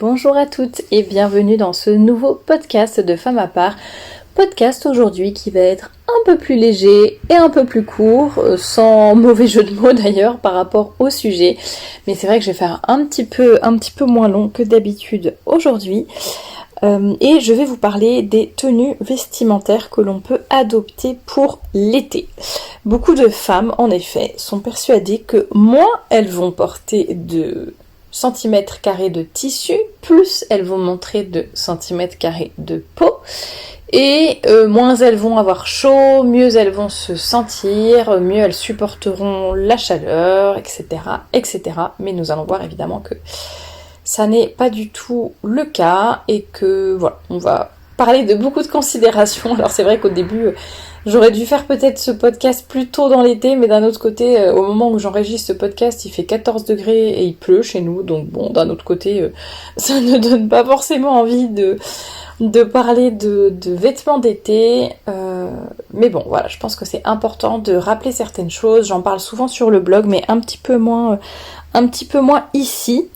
Bonjour à toutes et bienvenue dans ce nouveau podcast de Femme à part. Podcast aujourd'hui qui va être un peu plus léger et un peu plus court, sans mauvais jeu de mots d'ailleurs par rapport au sujet. Mais c'est vrai que je vais faire un petit peu moins long que d'habitude aujourd'hui. Et je vais vous parler des tenues vestimentaires que l'on peut adopter pour l'été. Beaucoup de femmes, en effet, sont persuadées que moins elles vont porter de centimètres carrés de tissu, plus elles vont montrer de centimètres carrés de peau. Et moins elles vont avoir chaud, mieux elles vont se sentir, mieux elles supporteront la chaleur, etc., etc. Mais nous allons voir évidemment que ça n'est pas du tout le cas et que voilà, on va parler de beaucoup de considérations. Alors c'est vrai qu'au début, j'aurais dû faire peut-être ce podcast plus tôt dans l'été, mais d'un autre côté, au moment où j'enregistre ce podcast, il fait 14 degrés et il pleut chez nous, donc bon, d'un autre côté, ça ne donne pas forcément envie de parler de vêtements d'été, mais bon voilà, je pense que c'est important de rappeler certaines choses. J'en parle souvent sur le blog, mais un petit peu moins ici.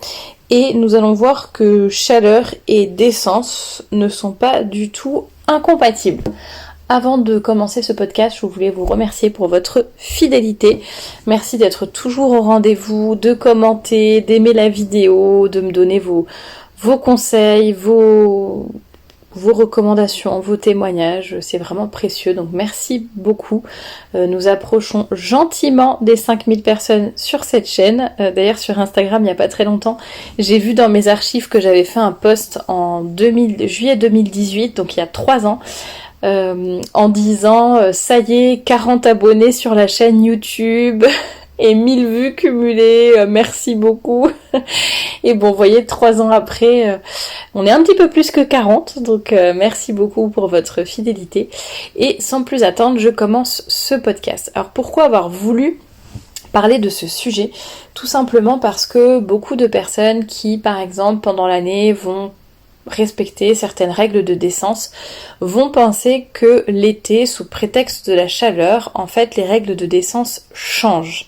Et nous allons voir que chaleur et décence ne sont pas du tout incompatibles. Avant de commencer ce podcast, je voulais vous remercier pour votre fidélité. Merci d'être toujours au rendez-vous, de commenter, d'aimer la vidéo, de me donner vos conseils, vos recommandations, vos témoignages, c'est vraiment précieux, donc merci beaucoup. Nous approchons gentiment des 5000 personnes sur cette chaîne. D'ailleurs sur Instagram il n'y a pas très longtemps, j'ai vu dans mes archives que j'avais fait un post en juillet 2018, donc il y a 3 ans, en disant ça y est, 40 abonnés sur la chaîne YouTube et 1000 vues cumulées, merci beaucoup. Et bon, vous voyez, 3 ans après, on est un petit peu plus que 40, donc merci beaucoup pour votre fidélité. Et sans plus attendre, je commence ce podcast. Alors pourquoi avoir voulu parler de ce sujet? Tout simplement parce que beaucoup de personnes qui, par exemple, pendant l'année, vont respecter certaines règles de décence, vont penser que l'été, sous prétexte de la chaleur, en fait, les règles de décence changent.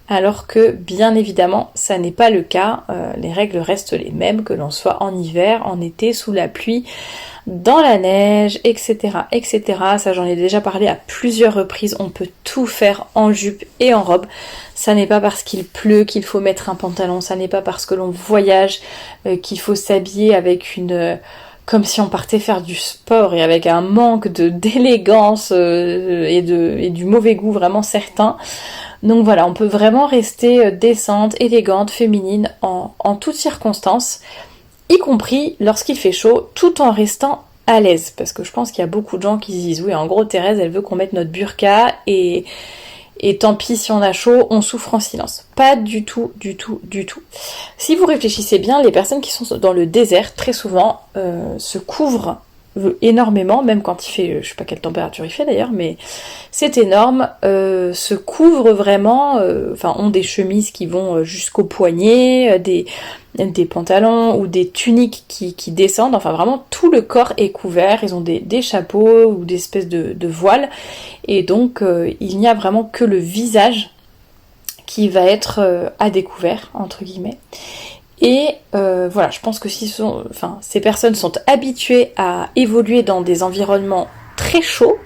Alors que bien évidemment ça n'est pas le cas, les règles restent les mêmes que l'on soit en hiver, en été, sous la pluie, dans la neige, etc. etc. Ça j'en ai déjà parlé à plusieurs reprises, on peut tout faire en jupe et en robe. Ça n'est pas parce qu'il pleut qu'il faut mettre un pantalon, ça n'est pas parce que l'on voyage qu'il faut s'habiller avec comme si on partait faire du sport et avec un manque d'élégance et du mauvais goût vraiment certain. Donc voilà, on peut vraiment rester décente, élégante, féminine en toutes circonstances, y compris lorsqu'il fait chaud, tout en restant à l'aise. Parce que je pense qu'il y a beaucoup de gens qui se disent oui, en gros Thérèse, elle veut qu'on mette notre burqa et tant pis si on a chaud, on souffre en silence. Pas du tout, du tout, du tout. Si vous réfléchissez bien, les personnes qui sont dans le désert, très souvent, se couvrent énormément, même quand il fait, je sais pas quelle température il fait d'ailleurs, mais c'est énorme, se couvrent vraiment, ont des chemises qui vont jusqu'au poignet, des pantalons ou des tuniques qui descendent, enfin vraiment tout le corps est couvert, ils ont des chapeaux ou des espèces de voiles, et donc il n'y a vraiment que le visage qui va être à découvert, entre guillemets. Et voilà, je pense que ces personnes sont habituées à évoluer dans des environnements très chauds.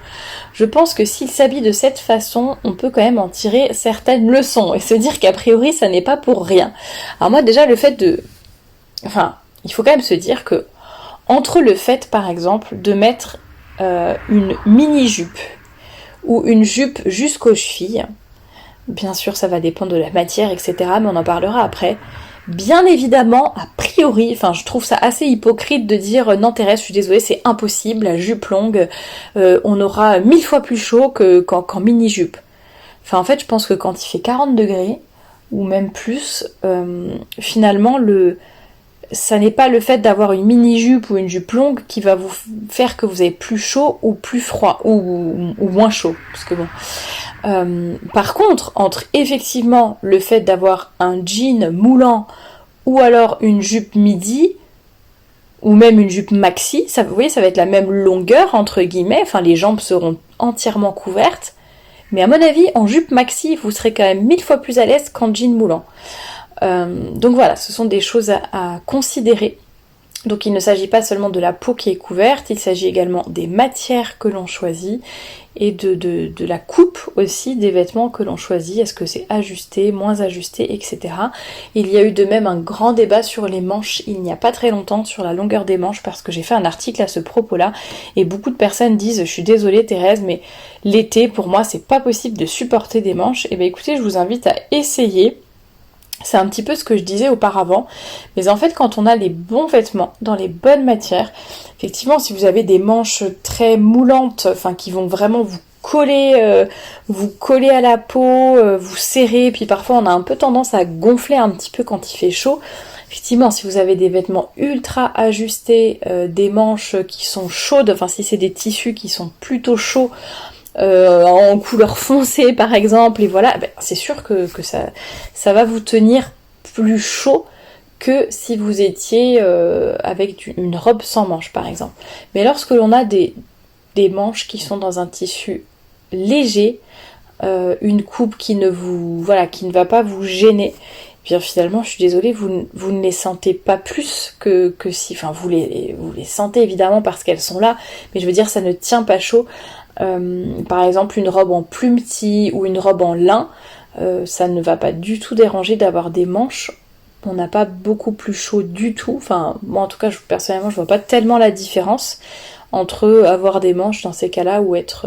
Je pense que s'ils s'habillent de cette façon, on peut quand même en tirer certaines leçons et se dire qu'a priori ça n'est pas pour rien. Alors moi déjà il faut quand même se dire que entre le fait par exemple de mettre une mini-jupe ou une jupe jusqu'aux chevilles, bien sûr ça va dépendre de la matière, etc., mais on en parlera après. Bien évidemment, a priori, je trouve ça assez hypocrite de dire non Thérèse, je suis désolée, c'est impossible, la jupe longue, on aura 1000 fois plus chaud qu'en mini-jupe. En fait, je pense que quand il fait 40 degrés, ou même plus, finalement, ça n'est pas le fait d'avoir une mini-jupe ou une jupe longue qui va vous faire que vous avez plus chaud ou plus froid, ou moins chaud, parce que bon... par contre, entre effectivement le fait d'avoir un jean moulant ou alors une jupe midi ou même une jupe maxi, vous voyez, ça va être la même longueur entre guillemets, les jambes seront entièrement couvertes, mais à mon avis, en jupe maxi, vous serez quand même 1000 fois plus à l'aise qu'en jean moulant. Donc voilà, ce sont des choses à considérer. Donc il ne s'agit pas seulement de la peau qui est couverte, il s'agit également des matières que l'on choisit et de la coupe aussi des vêtements que l'on choisit. Est-ce que c'est ajusté, moins ajusté, etc. Il y a eu de même un grand débat sur les manches il n'y a pas très longtemps, sur la longueur des manches, parce que j'ai fait un article à ce propos-là et beaucoup de personnes disent « Je suis désolée Thérèse, mais l'été pour moi c'est pas possible de supporter des manches ». Et bien écoutez, je vous invite à essayer. C'est un petit peu ce que je disais auparavant, mais en fait quand on a les bons vêtements, dans les bonnes matières, effectivement si vous avez des manches très moulantes, enfin qui vont vraiment vous coller à la peau, vous serrer, puis parfois on a un peu tendance à gonfler un petit peu quand il fait chaud. Effectivement, si vous avez des vêtements ultra ajustés, des manches qui sont chaudes, enfin si c'est des tissus qui sont plutôt chauds, en couleur foncée par exemple, et voilà, ben, c'est sûr que ça va vous tenir plus chaud que si vous étiez avec une robe sans manches par exemple. Mais lorsque l'on a des manches qui sont dans un tissu léger, une coupe qui ne va pas vous gêner, bien finalement je suis désolée, vous ne les sentez pas plus que si, enfin vous les sentez évidemment parce qu'elles sont là, mais je veux dire ça ne tient pas chaud. Par exemple une robe en plumetis ou une robe en lin, ça ne va pas du tout déranger d'avoir des manches. On n'a pas beaucoup plus chaud du tout. Enfin moi en tout cas personnellement je vois pas tellement la différence entre avoir des manches dans ces cas-là ou être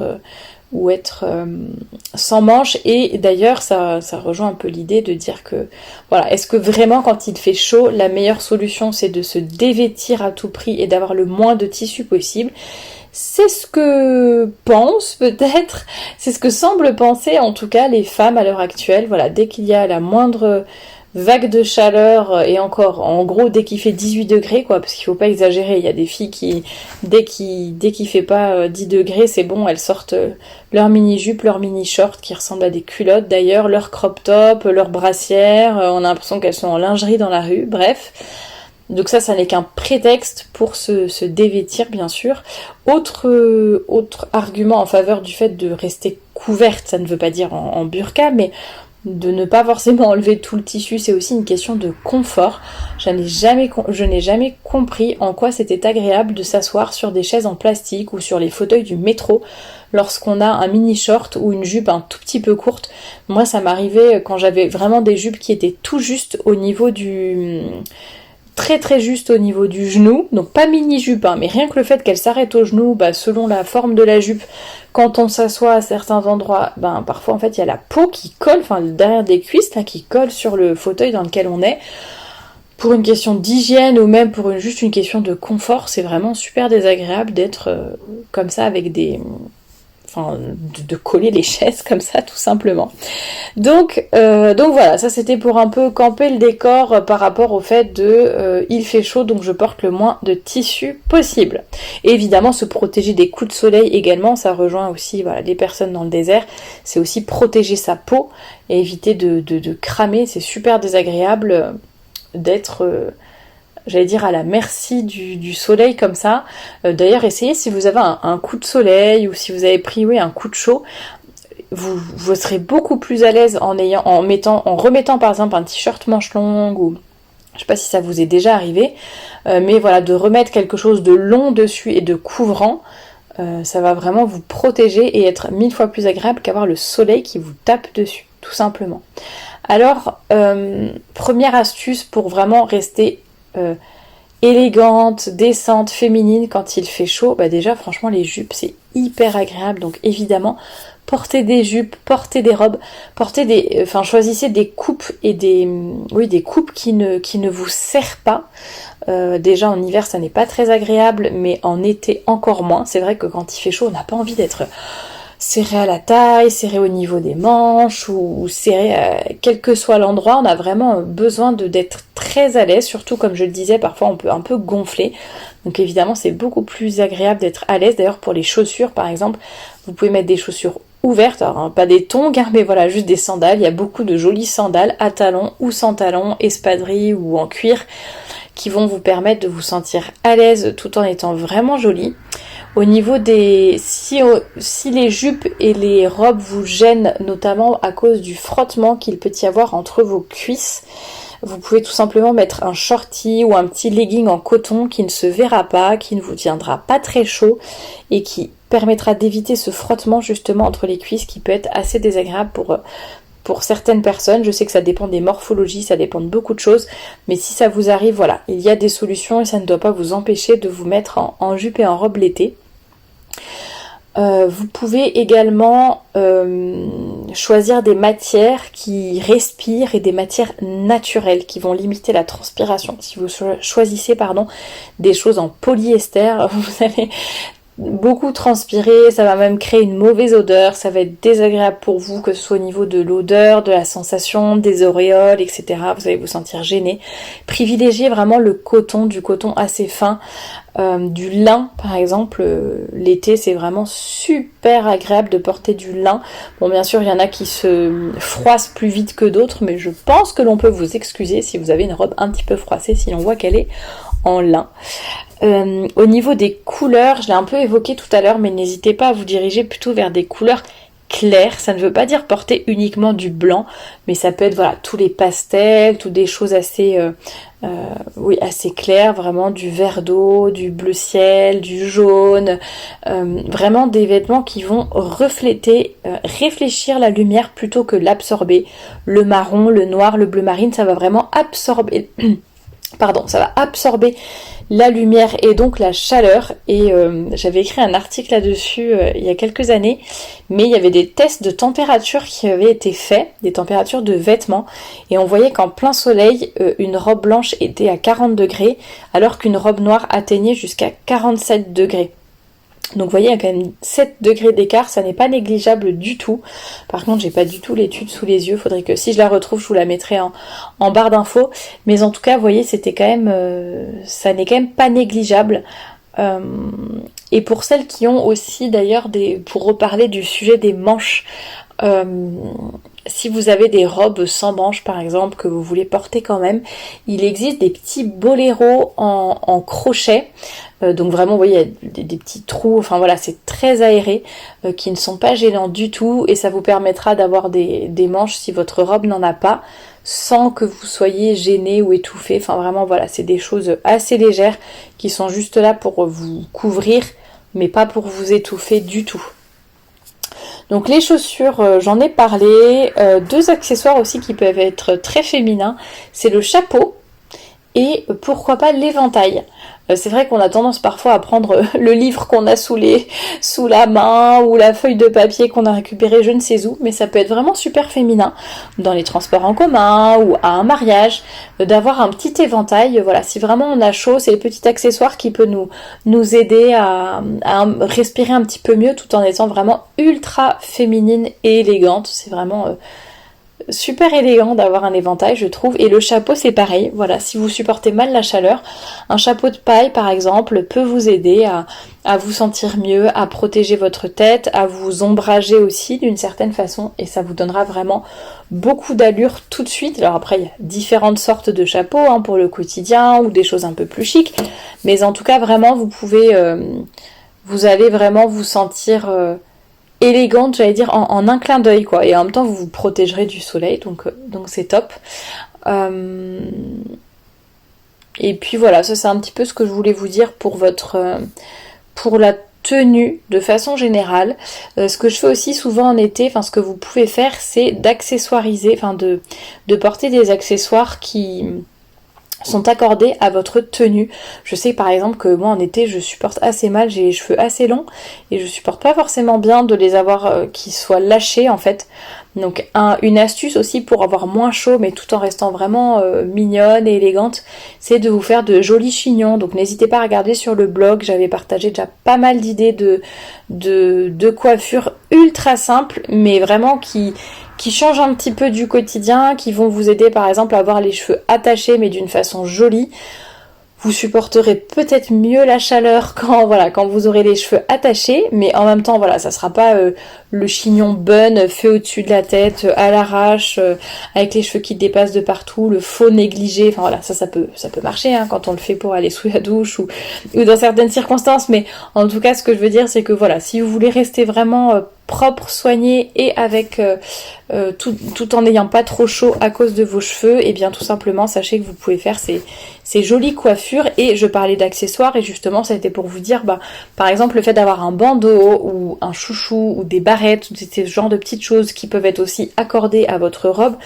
sans manches. Et d'ailleurs ça rejoint un peu l'idée de dire que voilà, est-ce que vraiment quand il fait chaud la meilleure solution c'est de se dévêtir à tout prix et d'avoir le moins de tissu possible? C'est ce que pensent peut-être, c'est ce que semblent penser en tout cas les femmes à l'heure actuelle. Voilà, dès qu'il y a la moindre vague de chaleur, et encore, en gros, dès qu'il fait 18 degrés, quoi, parce qu'il faut pas exagérer, il y a des filles qui, dès qu'il fait pas 10 degrés, c'est bon, elles sortent leur mini-jupe, leur mini-short, qui ressemblent à des culottes d'ailleurs, leur crop top, leur brassière, on a l'impression qu'elles sont en lingerie dans la rue, bref. Donc ça n'est qu'un prétexte pour se dévêtir, bien sûr. Autre argument en faveur du fait de rester couverte, ça ne veut pas dire en burqa, mais de ne pas forcément enlever tout le tissu, c'est aussi une question de confort. Je n'ai jamais compris en quoi c'était agréable de s'asseoir sur des chaises en plastique ou sur les fauteuils du métro lorsqu'on a un mini short ou une jupe un tout petit peu courte. Moi ça m'arrivait quand j'avais vraiment des jupes qui étaient tout juste au niveau du... très très juste au niveau du genou, donc pas mini jupe, hein, mais rien que le fait qu'elle s'arrête au genou, selon la forme de la jupe, quand on s'assoit à certains endroits, parfois en fait il y a la peau qui colle, enfin derrière des cuisses là, qui colle sur le fauteuil dans lequel on est. Pour une question d'hygiène ou même pour juste une question de confort, c'est vraiment super désagréable d'être comme ça avec des... Enfin, de coller les chaises comme ça tout simplement. Donc voilà, ça c'était pour un peu camper le décor par rapport au fait de il fait chaud donc je porte le moins de tissu possible. Et évidemment se protéger des coups de soleil également, ça rejoint aussi les personnes dans le désert, c'est aussi protéger sa peau et éviter de cramer, c'est super désagréable d'être... j'allais dire à la merci du soleil comme ça. D'ailleurs essayez si vous avez un coup de soleil ou si vous avez pris un coup de chaud, vous serez beaucoup plus à l'aise en remettant par exemple un t-shirt manche longue ou je sais pas si ça vous est déjà arrivé, mais voilà, de remettre quelque chose de long dessus et de couvrant, ça va vraiment vous protéger et être 1000 fois plus agréable qu'avoir le soleil qui vous tape dessus, tout simplement. Alors, première astuce pour vraiment rester élégante, décente, féminine quand il fait chaud, déjà franchement les jupes c'est hyper agréable, donc évidemment portez des jupes, portez des robes, choisissez des coupes et des coupes qui ne vous serrent pas. Déjà en hiver ça n'est pas très agréable, mais en été encore moins. C'est vrai que quand il fait chaud on n'a pas envie d'être serré à la taille, serré au niveau des manches ou serré quel que soit l'endroit. On a vraiment besoin d'être très à l'aise, surtout comme je le disais, parfois on peut un peu gonfler. Donc évidemment c'est beaucoup plus agréable d'être à l'aise. D'ailleurs pour les chaussures par exemple, vous pouvez mettre des chaussures ouvertes, alors pas des tongs, mais voilà, juste des sandales. Il y a beaucoup de jolies sandales à talons ou sans talons, espadrilles ou en cuir, qui vont vous permettre de vous sentir à l'aise tout en étant vraiment jolies. Au niveau si les jupes et les robes vous gênent, notamment à cause du frottement qu'il peut y avoir entre vos cuisses, Vous pouvez tout simplement mettre un shorty ou un petit legging en coton qui ne se verra pas, qui ne vous tiendra pas très chaud et qui permettra d'éviter ce frottement justement entre les cuisses qui peut être assez désagréable pour certaines personnes. Je sais que ça dépend des morphologies, ça dépend de beaucoup de choses, mais si ça vous arrive, voilà, il y a des solutions et ça ne doit pas vous empêcher de vous mettre en jupe et en robe l'été. Vous pouvez également choisir des matières qui respirent et des matières naturelles qui vont limiter la transpiration. Si vous choisissez des choses en polyester, vous allez beaucoup transpirer, ça va même créer une mauvaise odeur, ça va être désagréable pour vous, que ce soit au niveau de l'odeur, de la sensation, des auréoles, etc. Vous allez vous sentir gêné. Privilégiez vraiment le coton, du coton assez fin, du lin par exemple. L'été c'est vraiment super agréable de porter du lin. Bon, bien sûr il y en a qui se froissent plus vite que d'autres, mais je pense que l'on peut vous excuser si vous avez une robe un petit peu froissée, si l'on voit qu'elle est en lin. Au niveau des couleurs, je l'ai un peu évoqué tout à l'heure, mais n'hésitez pas à vous diriger plutôt vers des couleurs claires. Ça ne veut pas dire porter uniquement du blanc, mais ça peut être voilà tous les pastels, toutes des choses assez assez claires, vraiment du vert d'eau, du bleu ciel, du jaune, vraiment des vêtements qui vont refléter, réfléchir la lumière plutôt que l'absorber. Le marron, le noir, le bleu marine, ça va vraiment absorber ça va absorber la lumière et donc la chaleur. Et j'avais écrit un article là-dessus il y a quelques années, mais il y avait des tests de température qui avaient été faits, des températures de vêtements, et on voyait qu'en plein soleil, une robe blanche était à 40 degrés, alors qu'une robe noire atteignait jusqu'à 47 degrés. Donc vous voyez, il y a quand même 7 degrés d'écart, ça n'est pas négligeable du tout. Par contre, j'ai pas du tout l'étude sous les yeux, faudrait que si je la retrouve, je vous la mettrai en barre d'infos. Mais en tout cas, vous voyez, c'était quand même, ça n'est quand même pas négligeable. Et pour celles qui ont aussi d'ailleurs pour reparler du sujet des manches, si vous avez des robes sans manches par exemple que vous voulez porter quand même, il existe des petits boléros en crochet. Donc vraiment, vous voyez, il y a des petits trous, enfin voilà, c'est très aéré, qui ne sont pas gênants du tout, et ça vous permettra d'avoir des manches si votre robe n'en a pas, sans que vous soyez gêné ou étouffé. Enfin vraiment, voilà, c'est des choses assez légères qui sont juste là pour vous couvrir, mais pas pour vous étouffer du tout. Donc les chaussures, j'en ai parlé. 2 accessoires aussi qui peuvent être très féminins, c'est le chapeau et pourquoi pas l'éventail. C'est vrai qu'on a tendance parfois à prendre le livre qu'on a sous la main ou la feuille de papier qu'on a récupérée je ne sais où, mais ça peut être vraiment super féminin dans les transports en commun ou à un mariage, d'avoir un petit éventail. Voilà, si vraiment on a chaud, c'est le petit accessoire qui peut nous aider à respirer un petit peu mieux tout en étant vraiment ultra féminine et élégante. C'est vraiment super élégant d'avoir un éventail, je trouve. Et le chapeau c'est pareil, voilà, si vous supportez mal la chaleur, un chapeau de paille par exemple peut vous aider à vous sentir mieux, à protéger votre tête, à vous ombrager aussi d'une certaine façon, et ça vous donnera vraiment beaucoup d'allure tout de suite. Alors après il y a différentes sortes de chapeaux pour le quotidien ou des choses un peu plus chic, mais en tout cas vraiment vous allez vraiment vous sentir élégante, j'allais dire, en un clin d'œil, quoi. Et en même temps, vous vous protégerez du soleil, donc c'est top. Et puis voilà, ça c'est un petit peu ce que je voulais vous dire pour la tenue de façon générale. Ce que je fais aussi souvent en été, ce que vous pouvez faire, c'est d'accessoiriser, de porter des accessoires qui sont accordés à votre tenue. Je sais par exemple que moi en été je supporte assez mal, j'ai les cheveux assez longs et je supporte pas forcément bien de les avoir qui soient lâchés en fait. Donc une astuce aussi pour avoir moins chaud mais tout en restant vraiment mignonne et élégante, c'est de vous faire de jolis chignons. Donc n'hésitez pas à regarder sur le blog, j'avais partagé déjà pas mal d'idées de coiffure ultra simples mais vraiment qui changent un petit peu du quotidien, qui vont vous aider par exemple à avoir les cheveux attachés mais d'une façon jolie. Vous supporterez peut-être mieux la chaleur quand vous aurez les cheveux attachés, mais en même temps voilà, ça sera pas le chignon bun fait au-dessus de la tête, à l'arrache, avec les cheveux qui dépassent de partout, le faux négligé. Enfin voilà, ça peut marcher quand on le fait pour aller sous la douche ou dans certaines circonstances, mais en tout cas ce que je veux dire c'est que voilà, si vous voulez rester vraiment propre, soigné et avec tout en n'ayant pas trop chaud à cause de vos cheveux, et bien tout simplement sachez que vous pouvez faire ces jolies coiffures. Et je parlais d'accessoires et justement ça a été pour vous dire, par exemple le fait d'avoir un bandeau ou un chouchou ou des barrettes, ce genre de petites choses qui peuvent être aussi accordées à votre robe,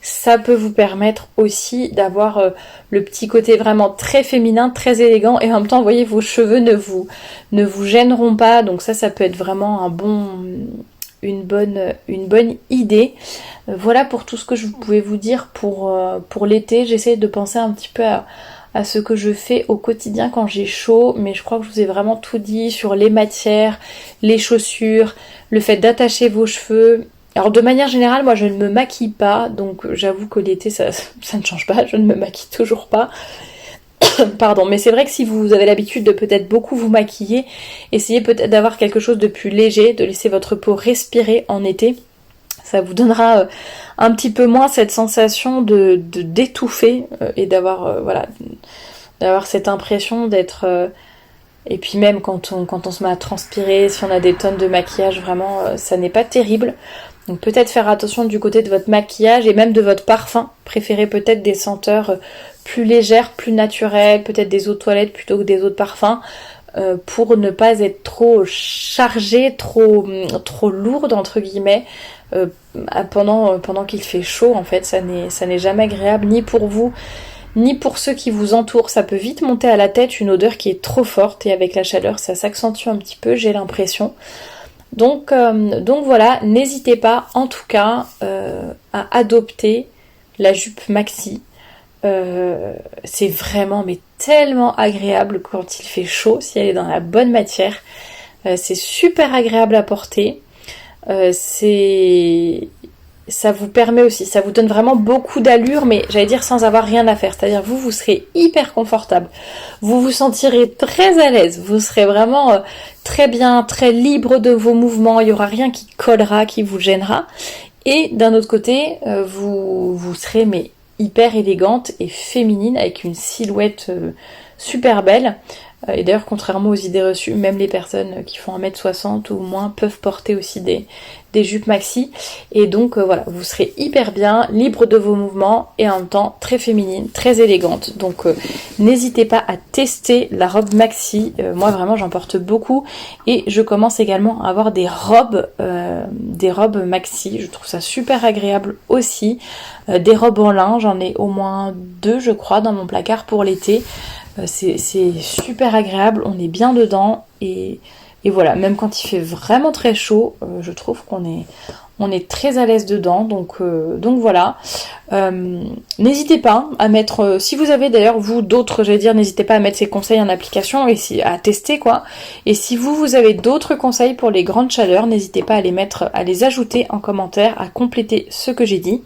ça peut vous permettre aussi d'avoir le petit côté vraiment très féminin, très élégant, et en même temps vous voyez vos cheveux ne vous gêneront pas, donc ça peut être vraiment une bonne idée. Voilà pour tout ce que je pouvais vous dire pour l'été. J'essaie de penser un petit peu à ce que je fais au quotidien quand j'ai chaud, mais je crois que je vous ai vraiment tout dit sur les matières, les chaussures, le fait d'attacher vos cheveux. Alors de manière générale, moi je ne me maquille pas, donc j'avoue que l'été ça ne change pas, je ne me maquille toujours pas. Pardon, mais c'est vrai que si vous avez l'habitude de peut-être beaucoup vous maquiller, essayez peut-être d'avoir quelque chose de plus léger, de laisser votre peau respirer en été. Ça vous donnera un petit peu moins cette sensation d'étouffer et d'avoir cette impression d'être... et puis même quand on se met à transpirer, si on a des tonnes de maquillage, vraiment ça n'est pas terrible. Donc peut-être faire attention du côté de votre maquillage et même de votre parfum. Préférez peut-être des senteurs plus légères, plus naturelles, peut-être des eaux de toilette plutôt que des eaux de parfum, pour ne pas être trop chargée, trop lourde entre guillemets, pendant qu'il fait chaud. En fait, ça n'est jamais agréable ni pour vous ni pour ceux qui vous entourent. Ça peut vite monter à la tête une odeur qui est trop forte, et avec la chaleur ça s'accentue un petit peu, j'ai l'impression. Donc voilà, n'hésitez pas en tout cas à adopter la jupe maxi. C'est vraiment mais tellement agréable quand il fait chaud, si elle est dans la bonne matière. C'est super agréable à porter. Ça vous permet aussi, ça vous donne vraiment beaucoup d'allure, mais j'allais dire sans avoir rien à faire. C'est-à-dire vous serez hyper confortable, vous vous sentirez très à l'aise, vous serez vraiment très bien, très libre de vos mouvements, il n'y aura rien qui collera, qui vous gênera. Et d'un autre côté, vous serez mais hyper élégante et féminine avec une silhouette super belle. Et d'ailleurs, contrairement aux idées reçues, même les personnes qui font 1m60 ou moins peuvent porter aussi des jupes maxi. Et donc voilà, vous serez hyper bien, libre de vos mouvements et en même temps très féminine, très élégante. Donc n'hésitez pas à tester la robe maxi. Moi vraiment j'en porte beaucoup et je commence également à avoir des robes maxi. Je trouve ça super agréable aussi. Des robes en lin, j'en ai au moins 2 je crois dans mon placard pour l'été. C'est super agréable, on est bien dedans et voilà, même quand il fait vraiment très chaud, je trouve qu'on est très à l'aise dedans, donc voilà. N'hésitez pas à mettre, si vous avez d'ailleurs vous d'autres, n'hésitez pas à mettre ces conseils en application et à tester quoi. Et si vous avez d'autres conseils pour les grandes chaleurs, n'hésitez pas à les ajouter en commentaire, à compléter ce que j'ai dit.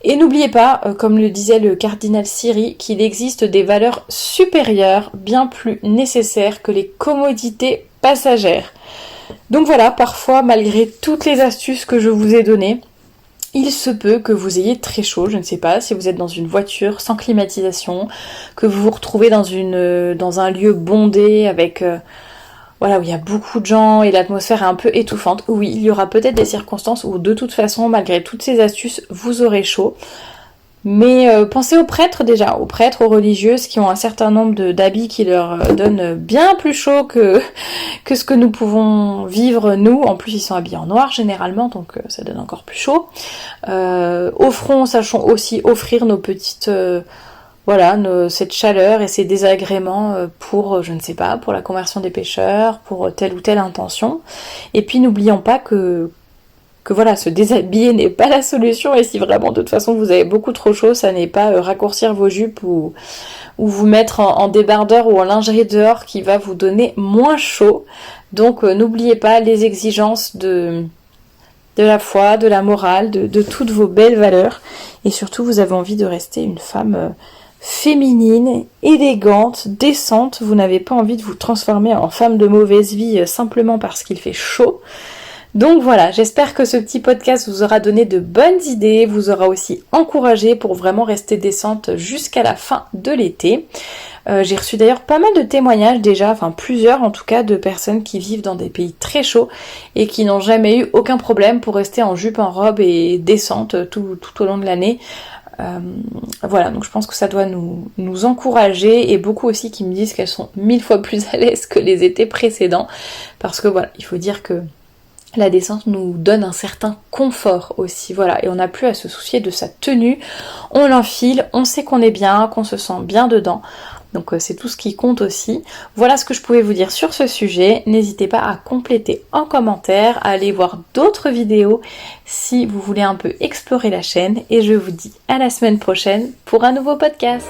Et n'oubliez pas, comme le disait le cardinal Siri, qu'il existe des valeurs supérieures, bien plus nécessaires que les commodités passagères. Donc voilà, parfois, malgré toutes les astuces que je vous ai données, il se peut que vous ayez très chaud, je ne sais pas, si vous êtes dans une voiture sans climatisation, que vous vous retrouvez dans un lieu bondé avec... où il y a beaucoup de gens et l'atmosphère est un peu étouffante. Oui, il y aura peut-être des circonstances où de toute façon, malgré toutes ces astuces, vous aurez chaud. Mais pensez aux prêtres déjà, aux prêtres, aux religieuses qui ont un certain nombre d'habits qui leur donnent bien plus chaud que ce que nous pouvons vivre nous. En plus, ils sont habillés en noir généralement, donc ça donne encore plus chaud. Sachons aussi offrir nos petites... cette chaleur et ces désagréments pour, je ne sais pas, pour la conversion des pécheurs, pour telle ou telle intention. Et puis n'oublions pas que se déshabiller n'est pas la solution, et si vraiment de toute façon vous avez beaucoup trop chaud, ça n'est pas raccourcir vos jupes ou vous mettre en débardeur ou en lingerie dehors qui va vous donner moins chaud. Donc n'oubliez pas les exigences de la foi, de la morale, de toutes vos belles valeurs, et surtout vous avez envie de rester une femme féminine, élégante, décente. Vous n'avez pas envie de vous transformer en femme de mauvaise vie simplement parce qu'il fait chaud. Donc voilà, j'espère que ce petit podcast vous aura donné de bonnes idées, vous aura aussi encouragé pour vraiment rester décente jusqu'à la fin de l'été. J'ai reçu d'ailleurs pas mal de témoignages déjà, enfin plusieurs en tout cas, de personnes qui vivent dans des pays très chauds et qui n'ont jamais eu aucun problème pour rester en jupe, en robe et décente tout au long de l'année. Voilà, donc je pense que ça doit nous encourager, et beaucoup aussi qui me disent qu'elles sont 1000 fois plus à l'aise que les étés précédents, parce que voilà, il faut dire que la descente nous donne un certain confort aussi, voilà, et on n'a plus à se soucier de sa tenue, on l'enfile, on sait qu'on est bien, qu'on se sent bien dedans, donc c'est tout ce qui compte aussi. Voilà ce que je pouvais vous dire sur ce sujet. N'hésitez pas à compléter en commentaire, à aller voir d'autres vidéos si vous voulez un peu explorer la chaîne, et je vous dis à la semaine prochaine pour un nouveau podcast.